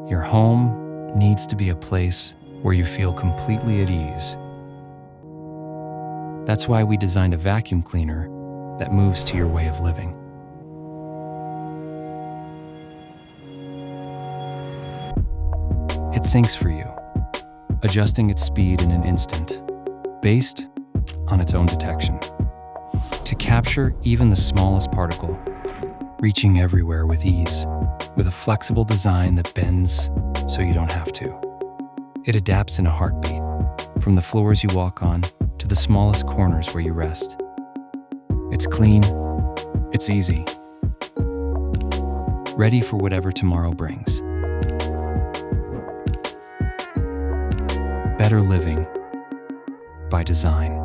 Your home needs to be a place where you feel completely at ease. That's why we designed a vacuum cleaner that moves to your way of living. It thinks for you, adjusting its speed in an instant, based on its own detection, to capture even the smallest particle, reaching everywhere with ease, with a flexible design that bends so you don't have to. It adapts in a heartbeat, from the floors you walk on to the smallest corners where you rest. It's clean, it's easy, ready for whatever tomorrow brings. Better living by design.